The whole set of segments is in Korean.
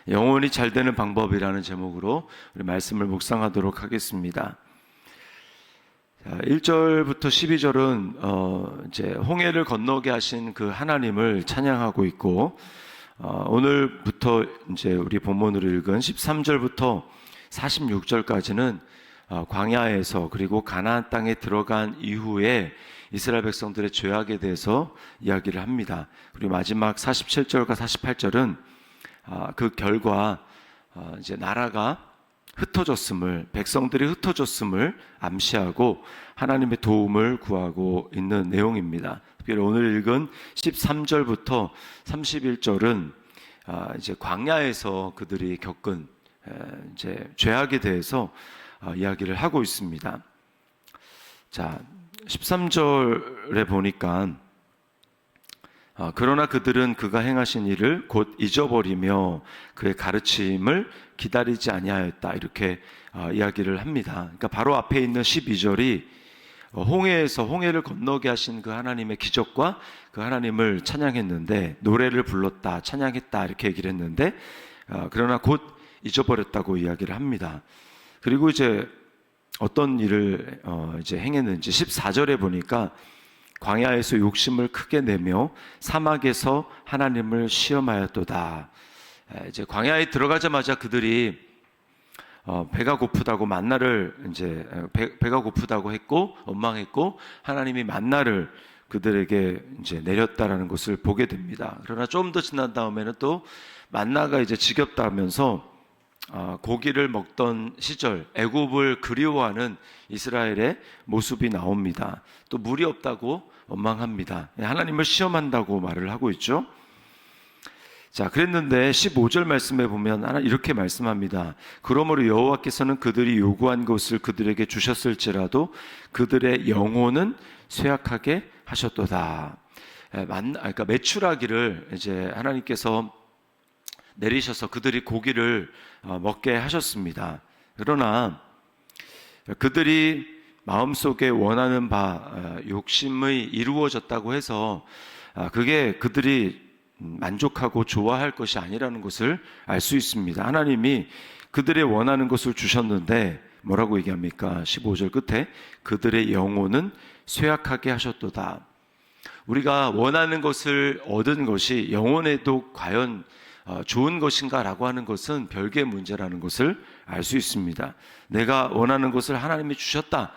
영혼이 잘 되는 방법이라는 제목으로 우리 말씀을 묵상하도록 하겠습니다. 1절부터 12절은 이제 홍해를 건너게 하신 그 하나님을 찬양하고 있고, 오늘부터 이제 우리 본문으로 읽은 13절부터 46절까지는 광야에서 그리고 가나안 땅에 들어간 이후에 이스라엘 백성들의 죄악에 대해서 이야기를 합니다. 그리고 마지막 47절과 48절은 그 결과 이제 나라가 흩어졌음을, 백성들이 흩어졌음을 암시하고 하나님의 도움을 구하고 있는 내용입니다. 특별히 오늘 읽은 13절부터 31절은 이제 광야에서 그들이 겪은 이제 죄악에 대해서 이야기를 하고 있습니다. 자, 13절에 보니까 그러나 그들은 그가 행하신 일을 곧 잊어버리며 그의 가르침을 기다리지 아니하였다, 이렇게 이야기를 합니다. 그러니까 바로 앞에 있는 12절이 홍해에서 홍해를 건너게 하신 그 하나님의 기적과 그 하나님을 찬양했는데, 노래를 불렀다, 찬양했다, 이렇게 얘기를 했는데, 그러나 곧 잊어버렸다고 이야기를 합니다. 그리고 이제 어떤 일을 이제 행했는지 14절에 보니까 광야에서 욕심을 크게 내며 사막에서 하나님을 시험하였도다. 이제 광야에 들어가자마자 그들이 배가 고프다고 만나를 이제 배가 고프다고 했고 원망했고, 하나님이 만나를 그들에게 이제 내렸다라는 것을 보게 됩니다. 그러나 좀 더 지난 다음에는 또 만나가 이제 지겹다면서 고기를 먹던 시절 애굽을 그리워하는 이스라엘의 모습이 나옵니다. 또 물이 없다고 원망합니다. 하나님을 시험한다고 말을 하고 있죠. 자, 그랬는데 15절 말씀에 보면 하나님 이렇게 말씀합니다. 그러므로 여호와께서는 그들이 요구한 것을 그들에게 주셨을지라도 그들의 영혼은 쇠약하게 하셨도다. 그러니까 메추라기를 이제 하나님께서 내리셔서 그들이 고기를 먹게 하셨습니다. 그러나 그들이 마음속에 원하는 바 욕심이 이루어졌다고 해서 그게 그들이 만족하고 좋아할 것이 아니라는 것을 알 수 있습니다. 하나님이 그들의 원하는 것을 주셨는데 뭐라고 얘기합니까? 15절 끝에 그들의 영혼은 쇠약하게 하셨도다. 우리가 원하는 것을 얻은 것이 영혼에도 과연 좋은 것인가 라고 하는 것은 별개의 문제라는 것을 알 수 있습니다. 내가 원하는 것을 하나님이 주셨다,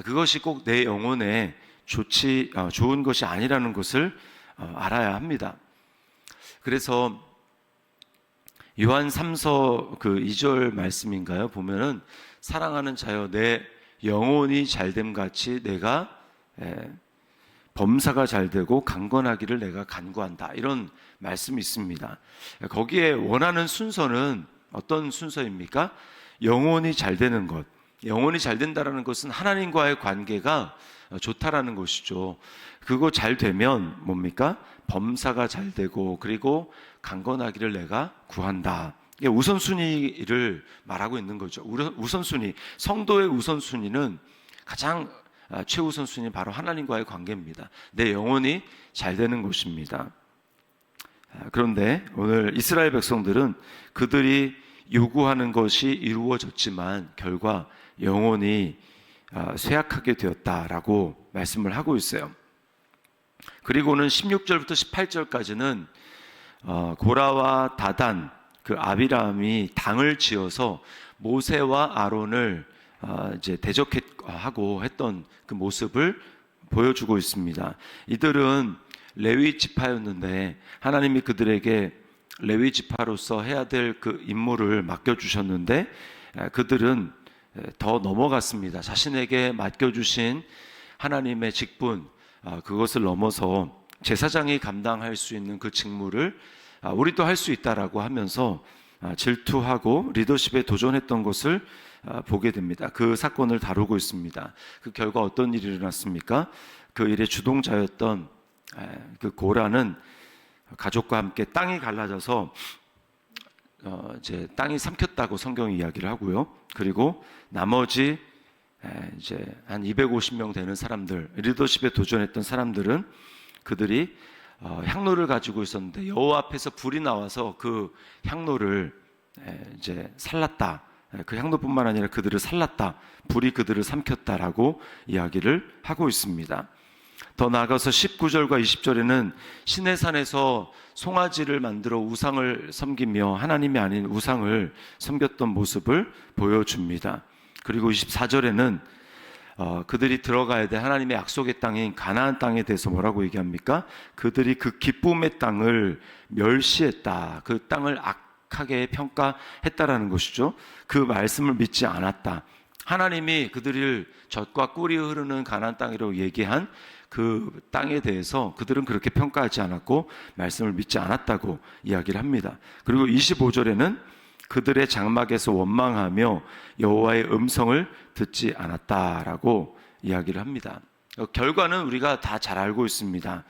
그것이 꼭 내 영혼에 좋은 것이 아니라는 것을 알아야 합니다. 그래서 요한 3서 그 2절 말씀인가요? 보면은 사랑하는 자여 내 영혼이 잘됨 같이 내가 범사가 잘되고 강건하기를 내가 간구한다, 이런 말씀이 있습니다. 거기에 원하는 순서는 어떤 순서입니까? 영혼이 잘되는 것. 영혼이 잘된다라는 것은 하나님과의 관계가 좋다라는 것이죠. 그거 잘 되면 뭡니까? 범사가 잘 되고 그리고 강건하기를 내가 구한다. 이게 우선순위를 말하고 있는 거죠. 우선순위, 성도의 우선순위는 가장 최우선순위 바로 하나님과의 관계입니다. 내 영혼이 잘 되는 것입니다. 그런데 오늘 이스라엘 백성들은 그들이 요구하는 것이 이루어졌지만 결과 영혼이 쇠약하게 되었다라고 말씀을 하고 있어요. 그리고는 16절부터 18절까지는 고라와 다단, 그 아비람이 당을 지어서 모세와 아론을 이제 대적하고 했던 그 모습을 보여주고 있습니다. 이들은 레위 지파였는데 하나님이 그들에게 레위 지파로서 해야 될 그 임무를 맡겨주셨는데 그들은 더 넘어갔습니다. 자신에게 맡겨주신 하나님의 직분, 그것을 넘어서 제사장이 감당할 수 있는 그 직무를 우리도 할 수 있다라고 하면서 질투하고 리더십에 도전했던 것을 보게 됩니다. 그 사건을 다루고 있습니다. 그 결과 어떤 일이 일어났습니까? 그 일의 주동자였던 그 고라는 가족과 함께 땅이 갈라져서 이제 땅이 삼켰다고 성경이 이야기를 하고요. 그리고 나머지 이제 한 250명 되는 사람들, 리더십에 도전했던 사람들은 그들이 향로를 가지고 있었는데 여호와 앞에서 불이 나와서 그 향로를 이제 살랐다. 그 향로뿐만 아니라 그들을 살랐다. 불이 그들을 삼켰다라고 이야기를 하고 있습니다. 더 나아가서 19절과 20절에는 시내산에서 송아지를 만들어 우상을 섬기며 하나님이 아닌 우상을 섬겼던 모습을 보여줍니다. 그리고 24절에는 그들이 들어가야 돼 하나님의 약속의 땅인 가나안 땅에 대해서 뭐라고 얘기합니까? 그들이 그 기쁨의 땅을 멸시했다. 그 땅을 악하게 평가했다라는 것이죠. 그 말씀을 믿지 않았다. 하나님이 그들을 젖과 꿀이 흐르는 가나안 땅이라고 얘기한 그 땅에 대해서 그들은 그렇게 평가하지 않았고 말씀을 믿지 않았다고 이야기를 합니다. 그리고 25절에는 그들의 장막에서 원망하며 여호와의 음성을 듣지 않았다라고 이야기를 합니다. 결과는 우리가 다 잘 알고 있습니다.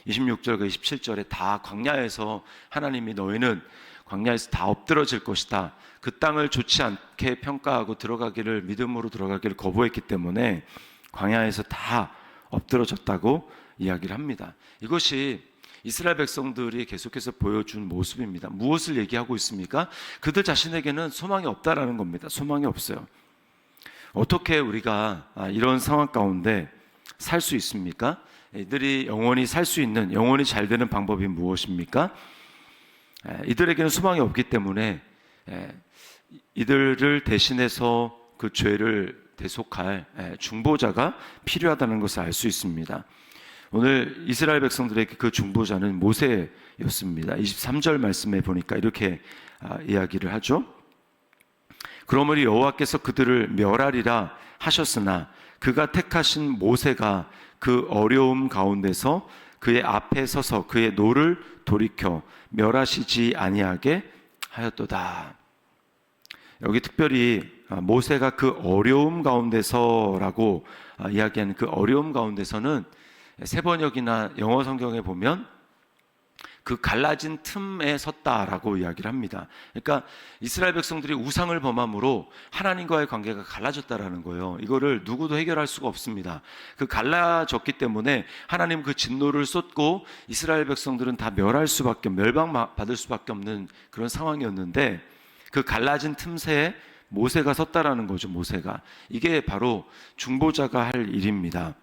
26절과 27절에 다 광야에서 하나님이 너희는 광야에서 다 엎드러질 것이다. 그 땅을 좋지 않게 평가하고 들어가기를 믿음으로 들어가기를 거부했기 때문에 광야에서 다 엎드러졌다고 이야기를 합니다. 이것이 이스라엘 백성들이 계속해서 보여준 모습입니다. 무엇을 얘기하고 있습니까? 그들 자신에게는 소망이 없다라는 겁니다. 소망이 없어요. 어떻게 우리가 이런 상황 가운데 살 수 있습니까? 이들이 영원히 살 수 있는, 영원히 잘 되는 방법이 무엇입니까? 이들에게는 소망이 없기 때문에 이들을 대신해서 그 죄를 대속할 중보자가 필요하다는 것을 알 수 있습니다. 오늘 이스라엘 백성들에게 그 중보자는 모세였습니다. 23절 말씀에 보니까 이렇게 이야기를 하죠. 그러므로 여호와께서 그들을 멸하리라 하셨으나 그가 택하신 모세가 그 어려움 가운데서 그의 앞에 서서 그의 노를 돌이켜 멸하시지 아니하게 하였도다. 여기 특별히 모세가 그 어려움 가운데서라고 이야기하는 그 어려움 가운데서는 세번역이나 영어 성경에 보면 그 갈라진 틈에 섰다라고 이야기를 합니다. 그러니까 이스라엘 백성들이 우상을 범함으로 하나님과의 관계가 갈라졌다라는 거예요. 이거를 누구도 해결할 수가 없습니다. 그 갈라졌기 때문에 하나님 그 진노를 쏟고 이스라엘 백성들은 다 멸망받을 수밖에 없는 그런 상황이었는데 그 갈라진 틈새에 모세가 섰다라는 거죠. 모세가. 이게 바로 중보자가 할 일입니다.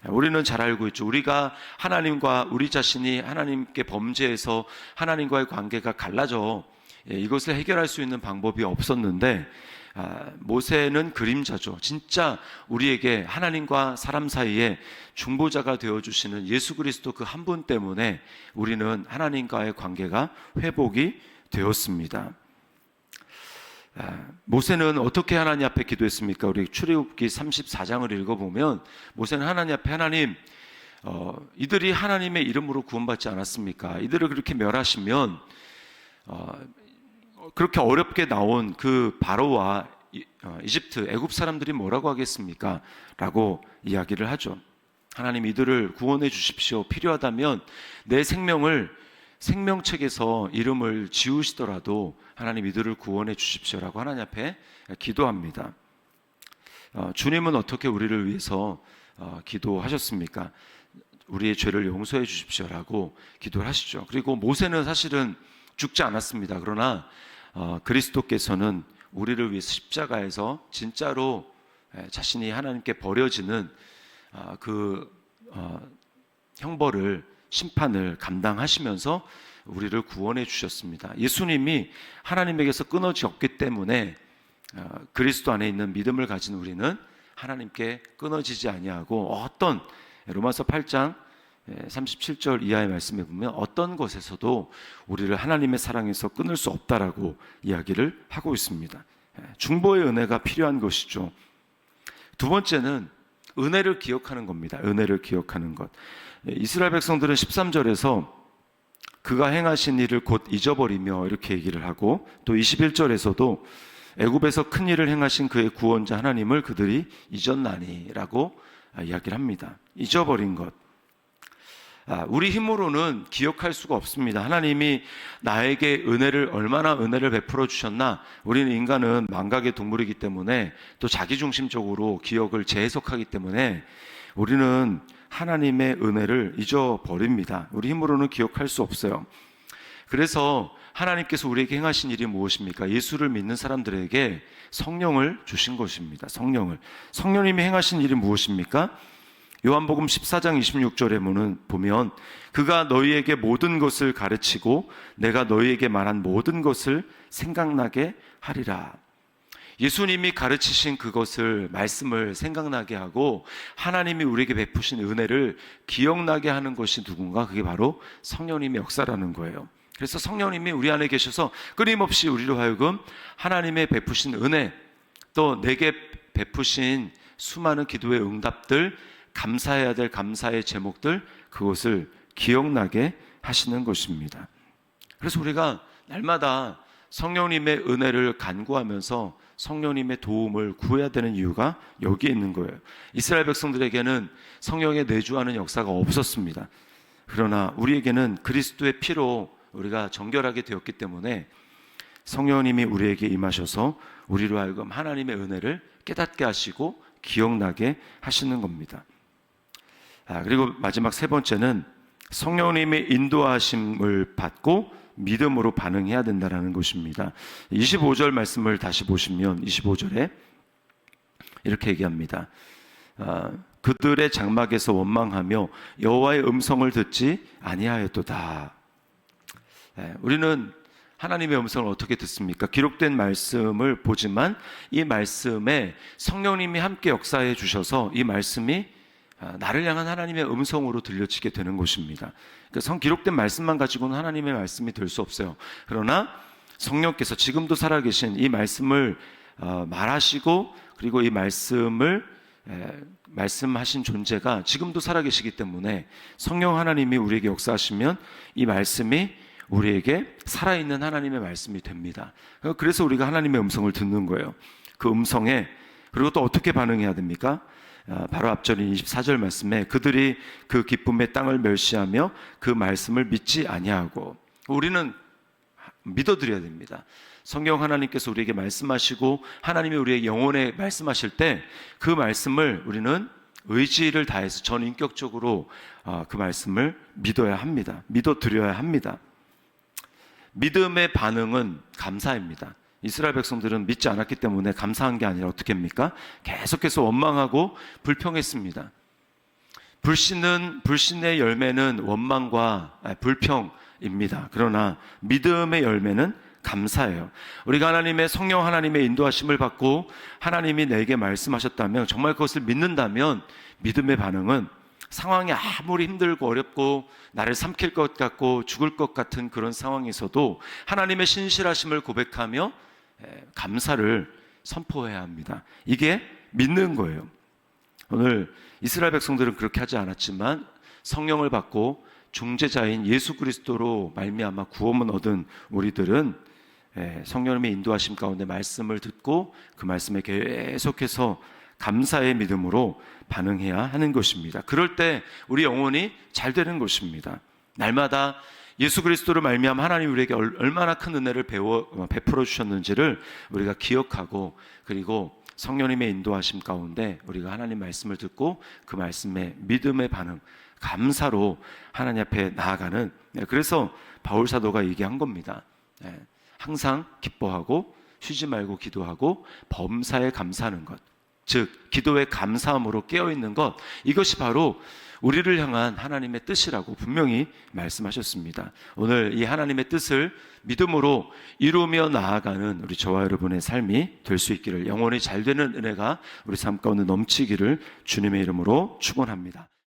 우리는 잘 알고 있죠. 우리가 하나님과 우리 자신이 하나님께 범죄해서 하나님과의 관계가 갈라져 이것을 해결할 수 있는 방법이 없었는데 모세는 그림자죠. 진짜 우리에게 하나님과 사람 사이에 중보자가 되어주시는 예수 그리스도 그 한 분 때문에 우리는 하나님과의 관계가 회복이 되었습니다. 모세는 어떻게 하나님 앞에 기도했습니까? 우리 출애굽기 34장을 읽어보면 모세는 하나님 앞에 하나님 이들이 하나님의 이름으로 구원받지 않았습니까? 이들을 그렇게 멸하시면 그렇게 어렵게 나온 그 바로와 이집트 애굽 사람들이 뭐라고 하겠습니까? 라고 이야기를 하죠. 하나님 이들을 구원해 주십시오. 필요하다면 내 생명책에서 이름을 지우시더라도 하나님 이들을 구원해 주십시오라고 하나님 앞에 기도합니다. 주님은 어떻게 우리를 위해서 기도하셨습니까? 우리의 죄를 용서해 주십시오라고 기도를 하시죠. 그리고 모세는 사실은 죽지 않았습니다. 그러나 그리스도께서는 우리를 위해서 십자가에서 진짜로 자신이 하나님께 버려지는 그 형벌을 심판을 감당하시면서 우리를 구원해 주셨습니다. 예수님이 하나님에게서 끊어지 없기 때문에 그리스도 안에 있는 믿음을 가진 우리는 하나님께 끊어지지 아니하고 어떤 로마서 8장 37절 이하의 말씀에 보면 어떤 것에서도 우리를 하나님의 사랑에서 끊을 수 없다라고 이야기를 하고 있습니다. 중보의 은혜가 필요한 것이죠. 두 번째는 은혜를 기억하는 겁니다. 은혜를 기억하는 것. 이스라엘 백성들은 13절에서 그가 행하신 일을 곧 잊어버리며 이렇게 얘기를 하고 또 21절에서도 애굽에서 큰 일을 행하신 그의 구원자 하나님을 그들이 잊었나니라고 이야기를 합니다. 잊어버린 것. 우리 힘으로는 기억할 수가 없습니다. 하나님이 나에게 얼마나 은혜를 베풀어 주셨나. 우리는 인간은 망각의 동물이기 때문에 또 자기중심적으로 기억을 재해석하기 때문에 우리는 하나님의 은혜를 잊어버립니다. 우리 힘으로는 기억할 수 없어요. 그래서 하나님께서 우리에게 행하신 일이 무엇입니까? 예수를 믿는 사람들에게 성령을 주신 것입니다. 성령님이 행하신 일이 무엇입니까? 요한복음 14장 26절에 보면 그가 너희에게 모든 것을 가르치고 내가 너희에게 말한 모든 것을 생각나게 하리라. 예수님이 가르치신 그것을, 말씀을 생각나게 하고 하나님이 우리에게 베푸신 은혜를 기억나게 하는 것이 누군가? 그게 바로 성령님의 역사라는 거예요. 그래서 성령님이 우리 안에 계셔서 끊임없이 우리로 하여금 하나님의 베푸신 은혜, 또 내게 베푸신 수많은 기도의 응답들, 감사해야 될 감사의 제목들, 그것을 기억나게 하시는 것입니다. 그래서 우리가 날마다 성령님의 은혜를 간구하면서 성령님의 도움을 구해야 되는 이유가 여기에 있는 거예요. 이스라엘 백성들에게는 성령의 내주하는 역사가 없었습니다. 그러나 우리에게는 그리스도의 피로 우리가 정결하게 되었기 때문에 성령님이 우리에게 임하셔서 우리로 하여금 하나님의 은혜를 깨닫게 하시고 기억나게 하시는 겁니다. 그리고 마지막 세 번째는 성령님의 인도하심을 받고 믿음으로 반응해야 된다는 것입니다. 25절 말씀을 다시 보시면 25절에 이렇게 얘기합니다. 그들의 장막에서 원망하며 여호와의 음성을 듣지 아니하였도다. 우리는 하나님의 음성을 어떻게 듣습니까? 기록된 말씀을 보지만 이 말씀에 성령님이 함께 역사해 주셔서 이 말씀이 나를 향한 하나님의 음성으로 들려지게 되는 것입니다. 그러니까 기록된 말씀만 가지고는 하나님의 말씀이 될 수 없어요. 그러나 성령께서 지금도 살아계신 이 말씀을 말하시고, 그리고 이 말씀을 말씀하신 존재가 지금도 살아계시기 때문에 성령 하나님이 우리에게 역사하시면 이 말씀이 우리에게 살아있는 하나님의 말씀이 됩니다. 그래서 우리가 하나님의 음성을 듣는 거예요. 그 음성에, 그리고 또 어떻게 반응해야 됩니까? 바로 앞절인 24절 말씀에 그들이 그 기쁨의 땅을 멸시하며 그 말씀을 믿지 아니하고, 우리는 믿어드려야 됩니다. 성경 하나님께서 우리에게 말씀하시고 하나님이 우리의 영혼에 말씀하실 때 그 말씀을 우리는 의지를 다해서 전인격적으로 그 말씀을 믿어야 합니다. 믿어드려야 합니다. 믿음의 반응은 감사입니다. 이스라엘 백성들은 믿지 않았기 때문에 감사한 게 아니라 어떻게 합니까? 계속해서 원망하고 불평했습니다. 불신의 열매는 원망과 불평입니다. 그러나 믿음의 열매는 감사예요. 우리가 하나님의 성령 하나님의 인도하심을 받고 하나님이 내게 말씀하셨다면, 정말 그것을 믿는다면 믿음의 반응은 상황이 아무리 힘들고 어렵고 나를 삼킬 것 같고 죽을 것 같은 그런 상황에서도 하나님의 신실하심을 고백하며 감사를 선포해야 합니다. 이게 믿는 거예요. 오늘 이스라엘 백성들은 그렇게 하지 않았지만 성령을 받고 중재자인 예수 그리스도로 말미암아 구원을 얻은 우리들은 성령님의 인도하심 가운데 말씀을 듣고 그 말씀에 계속해서 감사의 믿음으로 반응해야 하는 것입니다. 그럴 때 우리 영혼이 잘 되는 것입니다. 날마다 예수 그리스도를 말미암아 하나님이 우리에게 얼마나 큰 은혜를 베풀어 주셨는지를 우리가 기억하고, 그리고 성령님의 인도하심 가운데 우리가 하나님 말씀을 듣고 그 말씀에 믿음의 반응, 감사로 하나님 앞에 나아가는, 그래서 바울 사도가 얘기한 겁니다. 항상 기뻐하고 쉬지 말고 기도하고 범사에 감사하는 것, 즉 기도의 감사함으로 깨어있는 것, 이것이 바로 우리를 향한 하나님의 뜻이라고 분명히 말씀하셨습니다. 오늘 이 하나님의 뜻을 믿음으로 이루며 나아가는 우리 저와 여러분의 삶이 될 수 있기를, 영혼이 잘 되는 은혜가 우리 삶 가운데 넘치기를 주님의 이름으로 축원합니다.